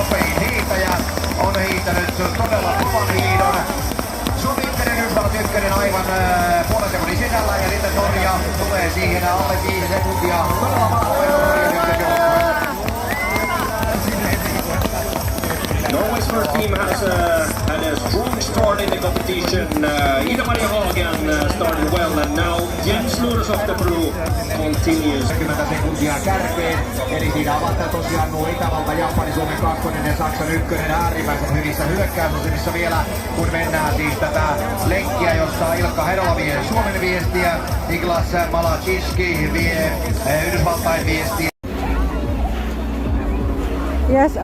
nopein hiihtäjä on hiihtänyt todella kovan hiidon. Suomi ykkönen, Yhdysvallat ykkönen aivan puolen sekunnin sisällä ja sitten Norja tulee siihen alle 5 sekuntia. Todella vahvoja Norjan ykkösjoukkue. Norway's first team has had a strong start in the competition. Ida-Maria Hagen started well and now Jens Lurs of the Brew continues. 10 sekuntia kärkeen, eli siinä ovat tosiaan nuo Itävalta, Japani, Suomen kakkonen ja Saksan ykkönen äärimmäisen hyvissä hyökkäysasemissa vielä, kun mennään siis tätä lenkkiä, jossa Ilkka Herola vie Suomen viestiä, Niklas Malachiski vie Yhdysvaltain viestiä. Yes.